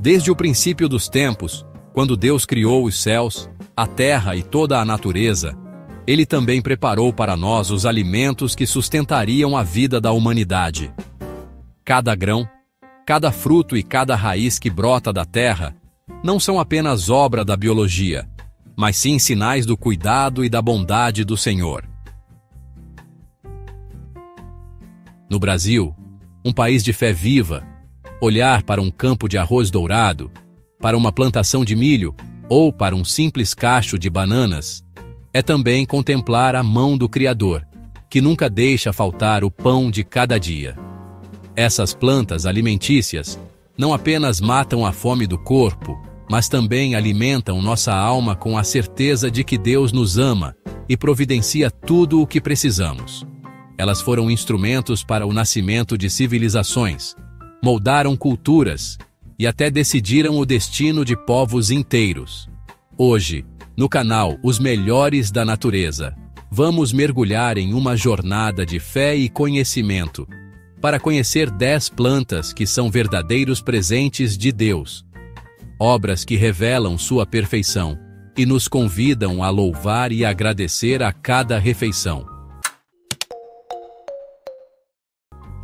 Desde o princípio dos tempos, quando Deus criou os céus, a terra e toda a natureza, Ele também preparou para nós os alimentos que sustentariam a vida da humanidade. Cada grão, cada fruto e cada raiz que brota da terra não são apenas obra da biologia, mas sim sinais do cuidado e da bondade do Senhor. No Brasil, um país de fé viva, olhar para um campo de arroz dourado, para uma plantação de milho ou para um simples cacho de bananas, é também contemplar a mão do Criador, que nunca deixa faltar o pão de cada dia. Essas plantas alimentícias não apenas matam a fome do corpo, mas também alimentam nossa alma com a certeza de que Deus nos ama e providencia tudo o que precisamos. Elas foram instrumentos para o nascimento de civilizações, moldaram culturas e até decidiram o destino de povos inteiros. Hoje, no canal Os Melhores da Natureza, vamos mergulhar em uma jornada de fé e conhecimento para conhecer 10 plantas que são verdadeiros presentes de Deus, obras que revelam sua perfeição e nos convidam a louvar e agradecer a cada refeição.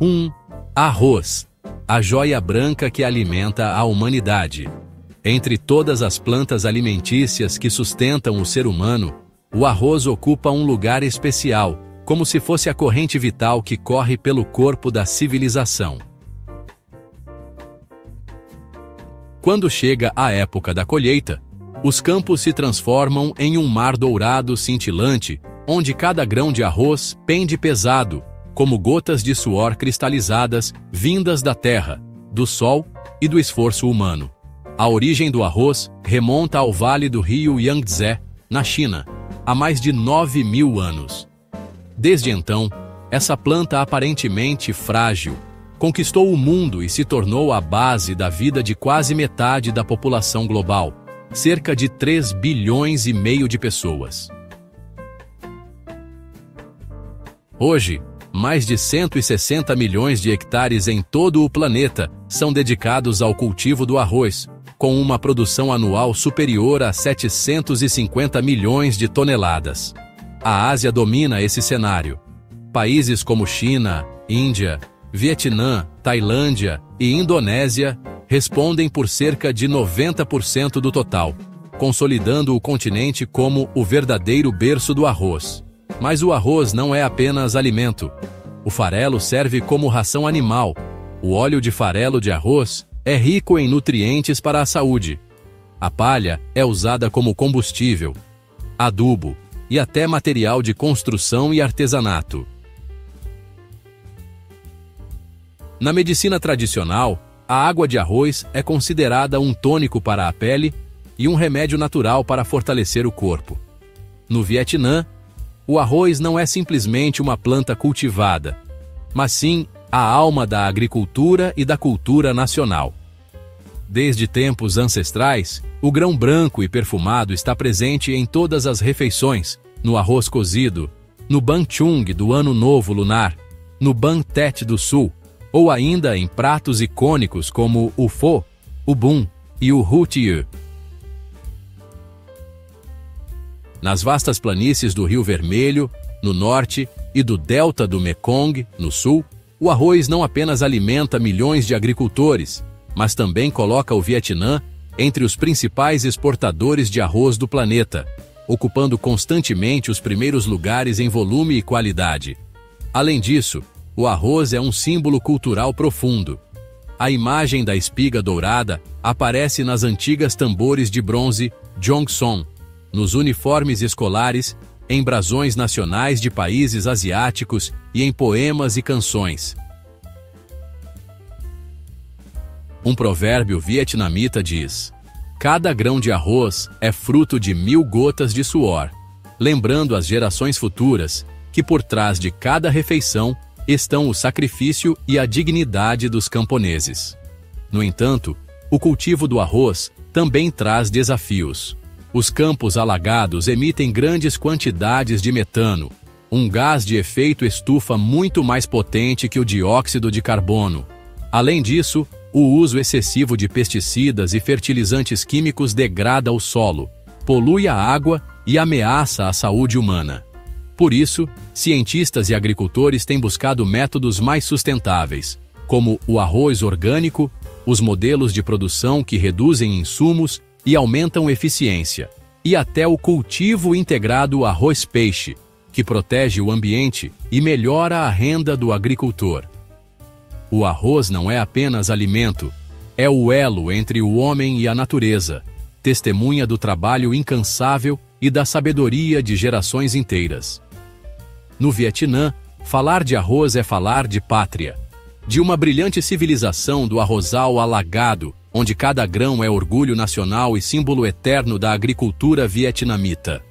1. Arroz, a joia branca que alimenta a humanidade. Entre todas as plantas alimentícias que sustentam o ser humano, o arroz ocupa um lugar especial, como se fosse a corrente vital que corre pelo corpo da civilização. Quando chega a época da colheita, os campos se transformam em um mar dourado cintilante, onde cada grão de arroz pende pesado, como gotas de suor cristalizadas vindas da terra, do sol e do esforço humano. A origem do arroz remonta ao vale do rio Yangtze, na China, há mais de 9.000 anos. Desde então, essa planta aparentemente frágil conquistou o mundo e se tornou a base da vida de quase metade da população global, cerca de 3,5 bilhões de pessoas. Hoje, mais de 160 milhões de hectares em todo o planeta são dedicados ao cultivo do arroz, com uma produção anual superior a 750 milhões de toneladas. A Ásia domina esse cenário. Países como China, Índia, Vietnã, Tailândia e Indonésia respondem por cerca de 90% do total, consolidando o continente como o verdadeiro berço do arroz. Mas o arroz não é apenas alimento. O farelo serve como ração animal. O óleo de farelo de arroz é rico em nutrientes para a saúde. A palha é usada como combustível, adubo e até material de construção e artesanato. Na medicina tradicional, a água de arroz é considerada um tônico para a pele e um remédio natural para fortalecer o corpo. No Vietnã, o arroz não é simplesmente uma planta cultivada, mas sim a alma da agricultura e da cultura nacional. Desde tempos ancestrais, o grão branco e perfumado está presente em todas as refeições, no arroz cozido, no Banh Chung do Ano Novo Lunar, no Banh Tet do Sul, ou ainda em pratos icônicos como o Pho, o Bún e o Hủ Tiếu. Nas vastas planícies do Rio Vermelho, no norte, e do delta do Mekong, no sul, o arroz não apenas alimenta milhões de agricultores, mas também coloca o Vietnã entre os principais exportadores de arroz do planeta, ocupando constantemente os primeiros lugares em volume e qualidade. Além disso, o arroz é um símbolo cultural profundo. A imagem da espiga dourada aparece nas antigas tambores de bronze Gyeongseong, nos uniformes escolares, em brasões nacionais de países asiáticos e em poemas e canções. Um provérbio vietnamita diz: cada grão de arroz é fruto de 1000 gotas de suor, lembrando às gerações futuras que por trás de cada refeição estão o sacrifício e a dignidade dos camponeses. No entanto, o cultivo do arroz também traz desafios. Os campos alagados emitem grandes quantidades de metano, um gás de efeito estufa muito mais potente que o dióxido de carbono. Além disso, O uso excessivo de pesticidas e fertilizantes químicos degrada o solo, polui a água e ameaça a saúde humana. Por isso, cientistas e agricultores têm buscado métodos mais sustentáveis, como o arroz orgânico, os modelos de produção que reduzem insumos e aumentam eficiência, e até o cultivo integrado arroz-peixe, que protege o ambiente e melhora a renda do agricultor. O arroz não é apenas alimento, é o elo entre o homem e a natureza, testemunha do trabalho incansável e da sabedoria de gerações inteiras. No Vietnã, falar de arroz é falar de pátria, de uma brilhante civilização do arrozal alagado, onde cada grão é orgulho nacional e símbolo eterno da agricultura vietnamita.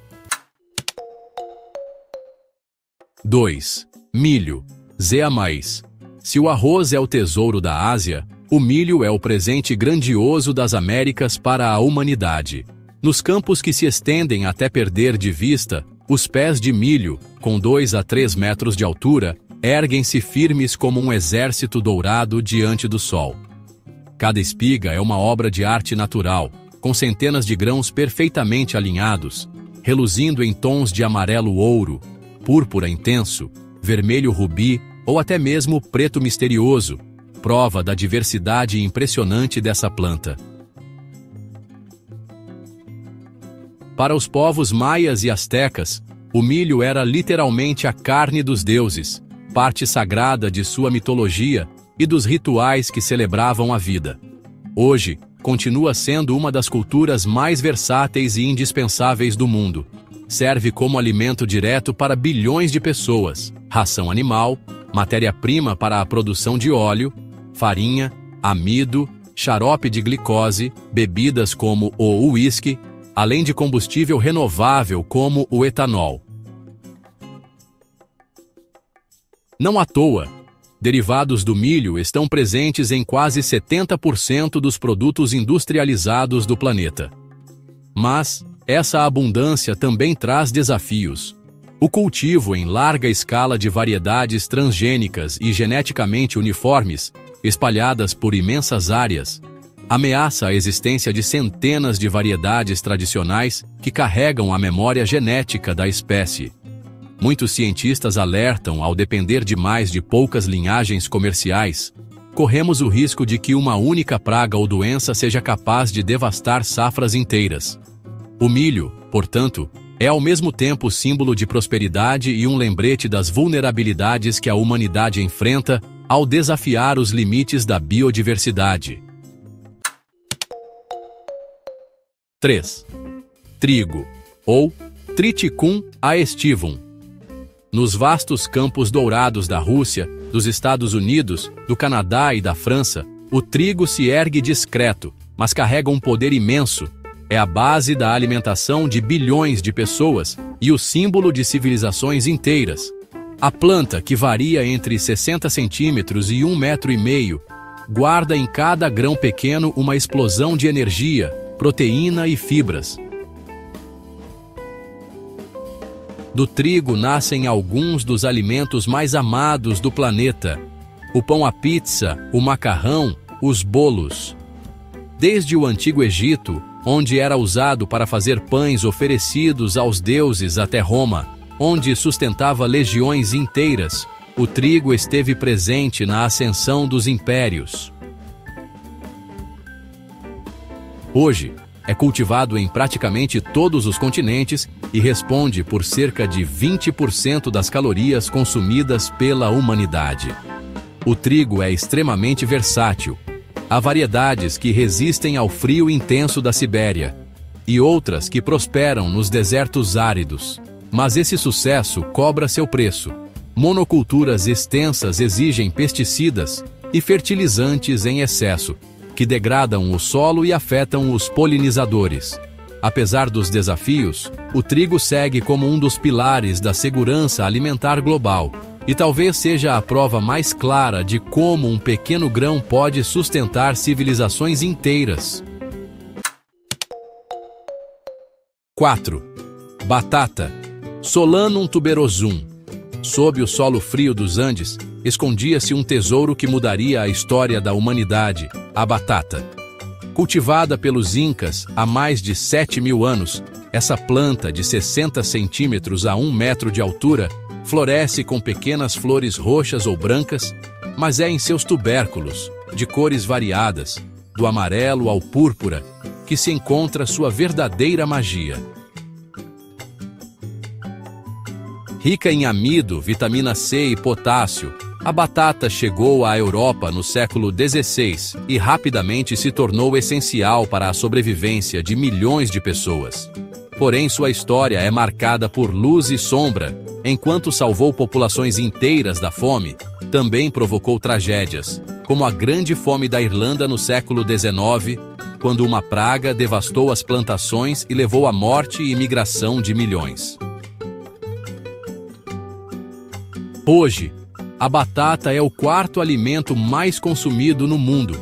2. Milho. Zea mais. Se o arroz é o tesouro da Ásia, o milho é o presente grandioso das Américas para a humanidade. Nos campos que se estendem até perder de vista, os pés de milho, com 2 a 3 metros de altura, erguem-se firmes como um exército dourado diante do sol. Cada espiga é uma obra de arte natural, com centenas de grãos perfeitamente alinhados, reluzindo em tons de amarelo-ouro, púrpura intenso, vermelho rubi ou até mesmo preto misterioso, prova da diversidade impressionante dessa planta. Para os povos maias e astecas, o milho era literalmente a carne dos deuses, parte sagrada de sua mitologia e dos rituais que celebravam a vida. Hoje, continua sendo uma das culturas mais versáteis e indispensáveis do mundo. Serve como alimento direto para bilhões de pessoas, ração animal, matéria-prima para a produção de óleo, farinha, amido, xarope de glicose, bebidas como o uísque, além de combustível renovável como o etanol. Não à toa, derivados do milho estão presentes em quase 70% dos produtos industrializados do planeta. Mas essa abundância também traz desafios. O cultivo em larga escala de variedades transgênicas e geneticamente uniformes, espalhadas por imensas áreas, ameaça a existência de centenas de variedades tradicionais que carregam a memória genética da espécie. Muitos cientistas alertam, ao depender demais de poucas linhagens comerciais, corremos o risco de que uma única praga ou doença seja capaz de devastar safras inteiras. O milho, portanto, é ao mesmo tempo símbolo de prosperidade e um lembrete das vulnerabilidades que a humanidade enfrenta ao desafiar os limites da biodiversidade. 3. Trigo, ou Triticum aestivum. Nos vastos campos dourados da Rússia, dos Estados Unidos, do Canadá e da França, o trigo se ergue discreto, mas carrega um poder imenso. É a base da alimentação de bilhões de pessoas e o símbolo de civilizações inteiras. A planta, que varia entre 60 centímetros e 1,5 metros, guarda em cada grão pequeno uma explosão de energia, proteína e fibras. Do trigo nascem alguns dos alimentos mais amados do planeta: o pão à pizza, o macarrão, os bolos. Desde o Antigo Egito, onde era usado para fazer pães oferecidos aos deuses, até Roma, onde sustentava legiões inteiras, o trigo esteve presente na ascensão dos impérios. Hoje, é cultivado em praticamente todos os continentes e responde por cerca de 20% das calorias consumidas pela humanidade. O trigo é extremamente versátil. Há variedades que resistem ao frio intenso da Sibéria e outras que prosperam nos desertos áridos. Mas esse sucesso cobra seu preço. Monoculturas extensas exigem pesticidas e fertilizantes em excesso, que degradam o solo e afetam os polinizadores. Apesar dos desafios, o trigo segue como um dos pilares da segurança alimentar global, e talvez seja a prova mais clara de como um pequeno grão pode sustentar civilizações inteiras. 4. Batata. Solanum tuberosum. Sob o solo frio dos Andes, escondia-se um tesouro que mudaria a história da humanidade: a batata. Cultivada pelos Incas há mais de 7.000 anos, essa planta de 60 centímetros a 1 metro de altura floresce com pequenas flores roxas ou brancas, mas é em seus tubérculos, de cores variadas, do amarelo ao púrpura, que se encontra sua verdadeira magia. Rica em amido, vitamina C e potássio, a batata chegou à Europa no século XVI e rapidamente se tornou essencial para a sobrevivência de milhões de pessoas. Porém, sua história é marcada por luz e sombra. Enquanto salvou populações inteiras da fome, também provocou tragédias, como a Grande Fome da Irlanda no século XIX, quando uma praga devastou as plantações e levou à morte e migração de milhões. Hoje, a batata é o quarto alimento mais consumido no mundo,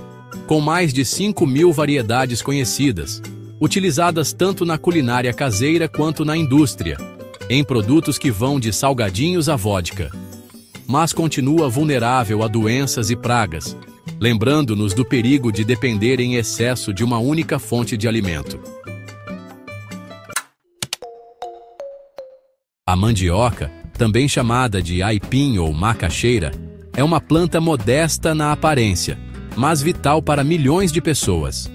com mais de 5.000 variedades conhecidas, utilizadas tanto na culinária caseira quanto na indústria, em produtos que vão de salgadinhos à vodka. Mas continua vulnerável a doenças e pragas, lembrando-nos do perigo de depender em excesso de uma única fonte de alimento. A mandioca, também chamada de aipim ou macaxeira, é uma planta modesta na aparência, mas vital para milhões de pessoas.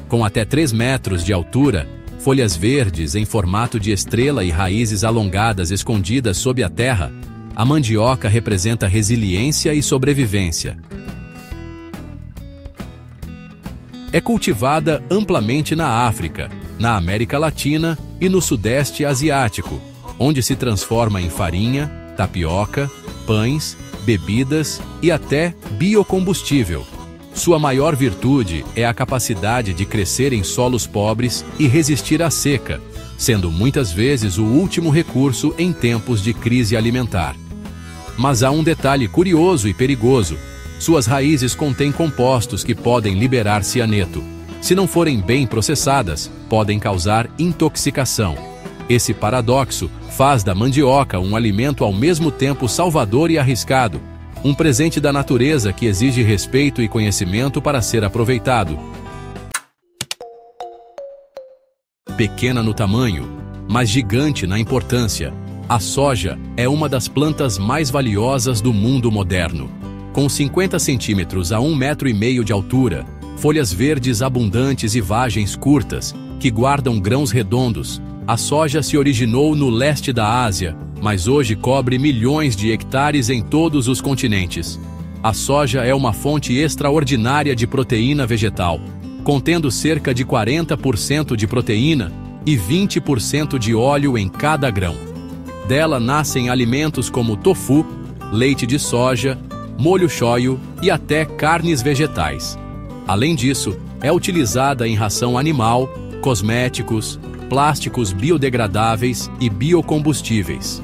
Com até 3 metros de altura, folhas verdes em formato de estrela e raízes alongadas escondidas sob a terra, a mandioca representa resiliência e sobrevivência. É cultivada amplamente na África, na América Latina e no Sudeste Asiático, onde se transforma em farinha, tapioca, pães, bebidas e até biocombustível. Sua maior virtude é a capacidade de crescer em solos pobres e resistir à seca, sendo muitas vezes o último recurso em tempos de crise alimentar. Mas há um detalhe curioso e perigoso: suas raízes contêm compostos que podem liberar cianeto. Se não forem bem processadas, podem causar intoxicação. Esse paradoxo faz da mandioca um alimento ao mesmo tempo salvador e arriscado, um presente da natureza que exige respeito e conhecimento para ser aproveitado. Pequena no tamanho, mas gigante na importância, a soja é uma das plantas mais valiosas do mundo moderno. Com 50 centímetros a 1,5 metro de altura, folhas verdes abundantes e vagens curtas, que guardam grãos redondos, a soja se originou no leste da Ásia, mas hoje cobre milhões de hectares em todos os continentes. A soja é uma fonte extraordinária de proteína vegetal, contendo cerca de 40% de proteína e 20% de óleo em cada grão. Dela nascem alimentos como tofu, leite de soja, molho shoyu e até carnes vegetais. Além disso, é utilizada em ração animal, cosméticos, plásticos biodegradáveis e biocombustíveis.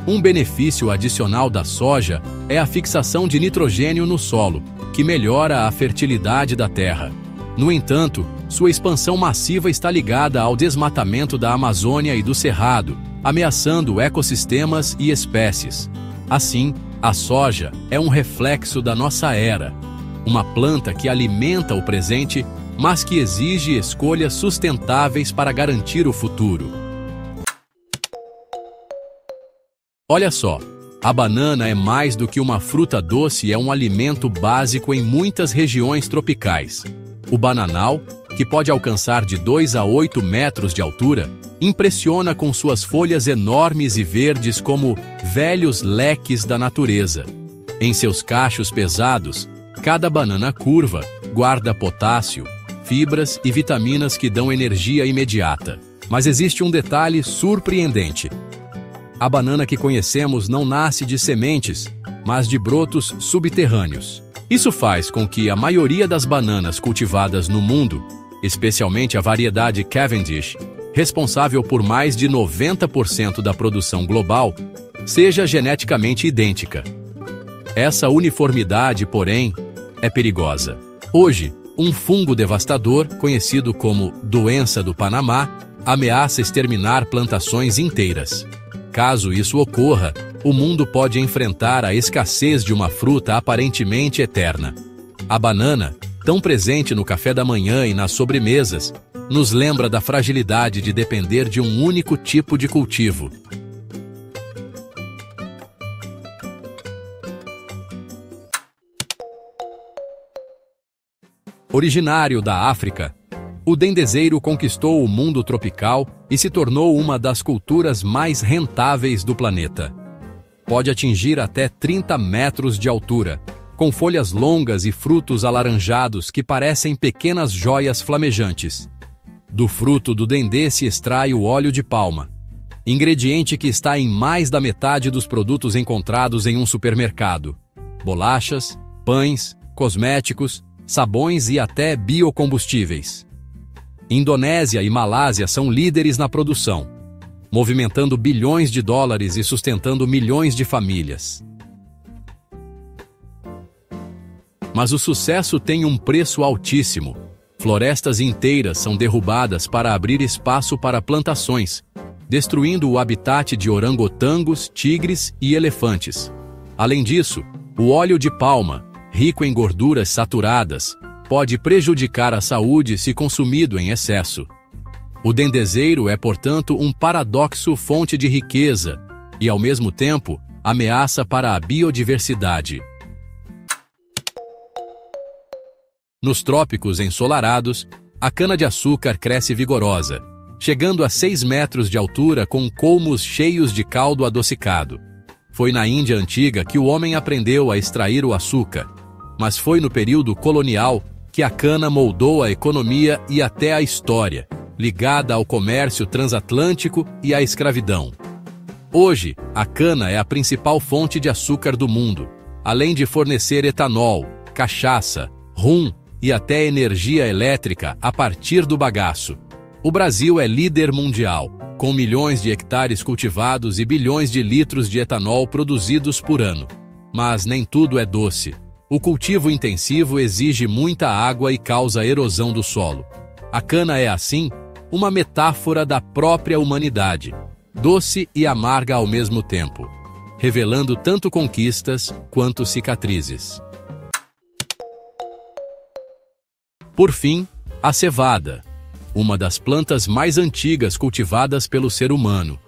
Um benefício adicional da soja é a fixação de nitrogênio no solo, que melhora a fertilidade da terra. No entanto, sua expansão massiva está ligada ao desmatamento da Amazônia e do Cerrado, ameaçando ecossistemas e espécies. Assim, a soja é um reflexo da nossa era, uma planta que alimenta o presente, mas que exige escolhas sustentáveis para garantir o futuro. Olha só, a banana é mais do que uma fruta doce e é um alimento básico em muitas regiões tropicais. O bananal, que pode alcançar de 2 a 8 metros de altura, impressiona com suas folhas enormes e verdes como velhos leques da natureza. Em seus cachos pesados, cada banana curva guarda potássio, fibras e vitaminas que dão energia imediata. Mas existe um detalhe surpreendente. A banana que conhecemos não nasce de sementes, mas de brotos subterrâneos. Isso faz com que a maioria das bananas cultivadas no mundo, especialmente a variedade Cavendish, responsável por mais de 90% da produção global, seja geneticamente idêntica. Essa uniformidade, porém, é perigosa. Hoje, um fungo devastador, conhecido como doença do Panamá, ameaça exterminar plantações inteiras. Caso isso ocorra, o mundo pode enfrentar a escassez de uma fruta aparentemente eterna. A banana, tão presente no café da manhã e nas sobremesas, nos lembra da fragilidade de depender de um único tipo de cultivo. Originário da África, o dendezeiro conquistou o mundo tropical e se tornou uma das culturas mais rentáveis do planeta. Pode atingir até 30 metros de altura, com folhas longas e frutos alaranjados que parecem pequenas joias flamejantes. Do fruto do dendê se extrai o óleo de palma, ingrediente que está em mais da metade dos produtos encontrados em um supermercado. Bolachas, pães, cosméticos, sabões e até biocombustíveis. Indonésia e Malásia são líderes na produção, movimentando bilhões de dólares e sustentando milhões de famílias. Mas o sucesso tem um preço altíssimo. Florestas inteiras são derrubadas para abrir espaço para plantações, destruindo o habitat de orangotangos, tigres e elefantes. Além disso, o óleo de palma, rico em gorduras saturadas, pode prejudicar a saúde se consumido em excesso. O dendezeiro é, portanto, um paradoxo fonte de riqueza e, ao mesmo tempo, ameaça para a biodiversidade. Nos trópicos ensolarados, a cana-de-açúcar cresce vigorosa, chegando a 6 metros de altura com colmos cheios de caldo adocicado. Foi na Índia antiga que o homem aprendeu a extrair o açúcar, mas foi no período colonial que a cana moldou a economia e até a história, ligada ao comércio transatlântico e à escravidão. Hoje, a cana é a principal fonte de açúcar do mundo, além de fornecer etanol, cachaça, rum e até energia elétrica a partir do bagaço. O Brasil é líder mundial, com milhões de hectares cultivados e bilhões de litros de etanol produzidos por ano. Mas nem tudo é doce. O cultivo intensivo exige muita água e causa erosão do solo. A cana é, assim, uma metáfora da própria humanidade, doce e amarga ao mesmo tempo, revelando tanto conquistas quanto cicatrizes. Por fim, a cevada, uma das plantas mais antigas cultivadas pelo ser humano.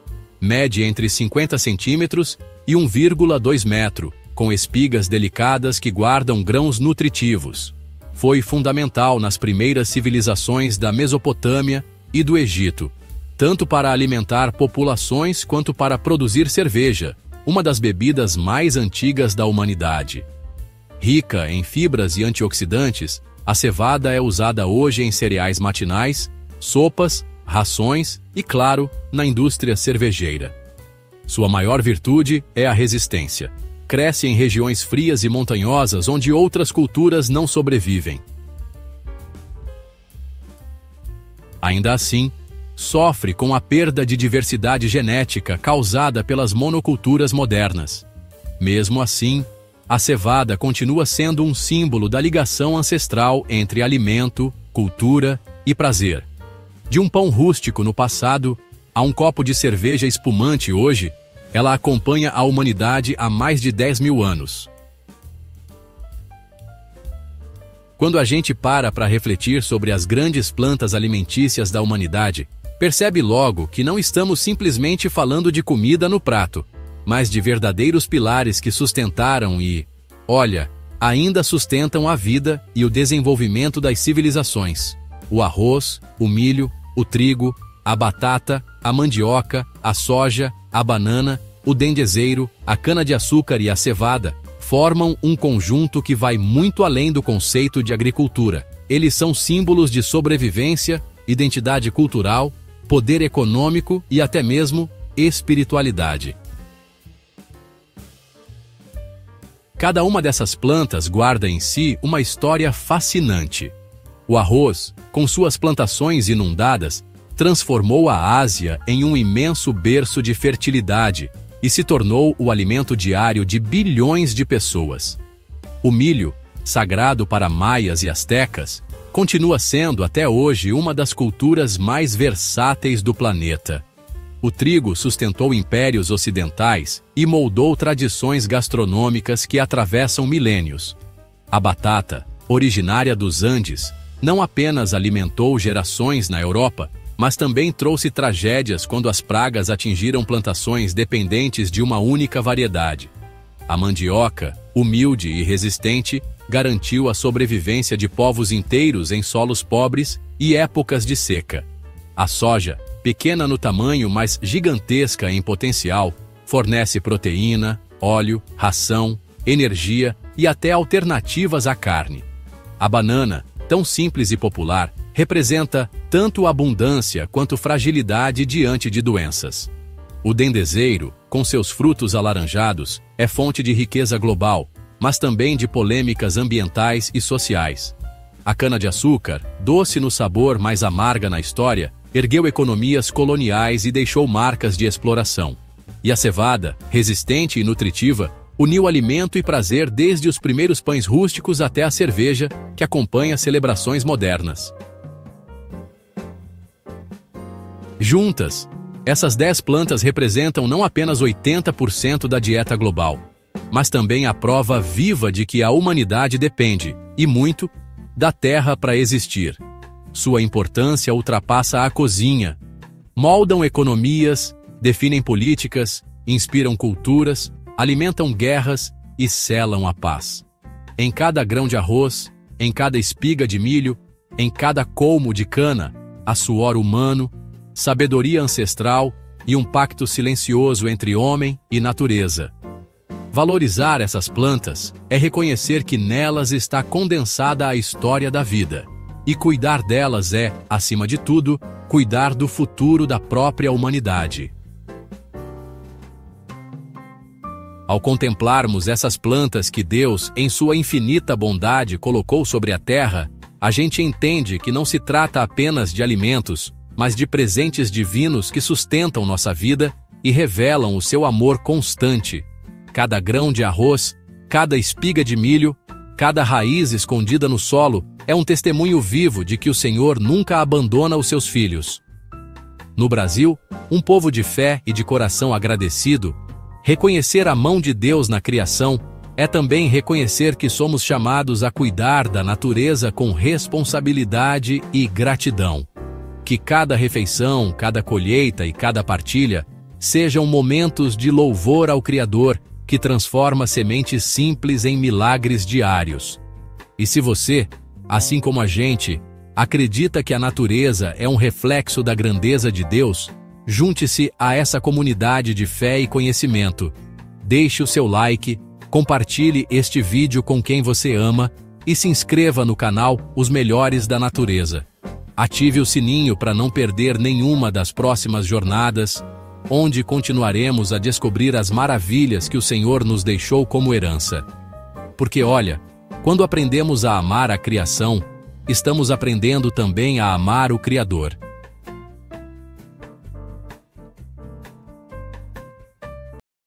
Mede entre 50 centímetros e 1,2 metro, com espigas delicadas que guardam grãos nutritivos. Foi fundamental nas primeiras civilizações da Mesopotâmia e do Egito, tanto para alimentar populações quanto para produzir cerveja, uma das bebidas mais antigas da humanidade. Rica em fibras e antioxidantes, a cevada é usada hoje em cereais matinais, sopas, rações e, claro, na indústria cervejeira. Sua maior virtude é a resistência. Cresce em regiões frias e montanhosas onde outras culturas não sobrevivem. Ainda assim, sofre com a perda de diversidade genética causada pelas monoculturas modernas. Mesmo assim, a cevada continua sendo um símbolo da ligação ancestral entre alimento, cultura e prazer. De um pão rústico no passado a um copo de cerveja espumante hoje, ela acompanha a humanidade há mais de 10 mil anos. Quando a gente para refletir sobre as grandes plantas alimentícias da humanidade, percebe logo que não estamos simplesmente falando de comida no prato, mas de verdadeiros pilares que sustentaram e, olha, ainda sustentam a vida e o desenvolvimento das civilizações. O arroz, o milho, o trigo, a batata, a mandioca, a soja, a banana, o dendezeiro, a cana-de-açúcar e a cevada formam um conjunto que vai muito além do conceito de agricultura. Eles são símbolos de sobrevivência, identidade cultural, poder econômico e até mesmo espiritualidade. Cada uma dessas plantas guarda em si uma história fascinante. O arroz, com suas plantações inundadas, transformou a Ásia em um imenso berço de fertilidade e se tornou o alimento diário de bilhões de pessoas. O milho, sagrado para maias e astecas, continua sendo até hoje uma das culturas mais versáteis do planeta. O trigo sustentou impérios ocidentais e moldou tradições gastronômicas que atravessam milênios. A batata, originária dos Andes, não apenas alimentou gerações na Europa, mas também trouxe tragédias quando as pragas atingiram plantações dependentes de uma única variedade. A mandioca, humilde e resistente, garantiu a sobrevivência de povos inteiros em solos pobres e épocas de seca. A soja, pequena no tamanho, mas gigantesca em potencial, fornece proteína, óleo, ração, energia e até alternativas à carne. A banana, tão simples e popular, representa tanto abundância quanto fragilidade diante de doenças. O dendezeiro, com seus frutos alaranjados, é fonte de riqueza global, mas também de polêmicas ambientais e sociais. A cana-de-açúcar, doce no sabor, mas amarga na história, ergueu economias coloniais e deixou marcas de exploração. E a cevada, resistente e nutritiva, uniu alimento e prazer desde os primeiros pães rústicos até a cerveja, que acompanha celebrações modernas. Juntas, essas 10 plantas representam não apenas 80% da dieta global, mas também a prova viva de que a humanidade depende, e muito, da terra para existir. Sua importância ultrapassa a cozinha. Moldam economias, definem políticas, inspiram culturas, alimentam guerras e selam a paz. Em cada grão de arroz, em cada espiga de milho, em cada colmo de cana, há suor humano, sabedoria ancestral e um pacto silencioso entre homem e natureza. Valorizar essas plantas é reconhecer que nelas está condensada a história da vida. E cuidar delas é, acima de tudo, cuidar do futuro da própria humanidade. Ao contemplarmos essas plantas que Deus, em sua infinita bondade, colocou sobre a terra, a gente entende que não se trata apenas de alimentos, mas de presentes divinos que sustentam nossa vida e revelam o seu amor constante. Cada grão de arroz, cada espiga de milho, cada raiz escondida no solo é um testemunho vivo de que o Senhor nunca abandona os seus filhos. No Brasil, um povo de fé e de coração agradecido, reconhecer a mão de Deus na criação é também reconhecer que somos chamados a cuidar da natureza com responsabilidade e gratidão. Que cada refeição, cada colheita e cada partilha sejam momentos de louvor ao Criador, que transforma sementes simples em milagres diários. E se você, assim como a gente, acredita que a natureza é um reflexo da grandeza de Deus, junte-se a essa comunidade de fé e conhecimento. Deixe o seu like, compartilhe este vídeo com quem você ama e se inscreva no canal Os Melhores da Natureza. Ative o sininho para não perder nenhuma das próximas jornadas, onde continuaremos a descobrir as maravilhas que o Senhor nos deixou como herança. Porque olha, quando aprendemos a amar a criação, estamos aprendendo também a amar o Criador.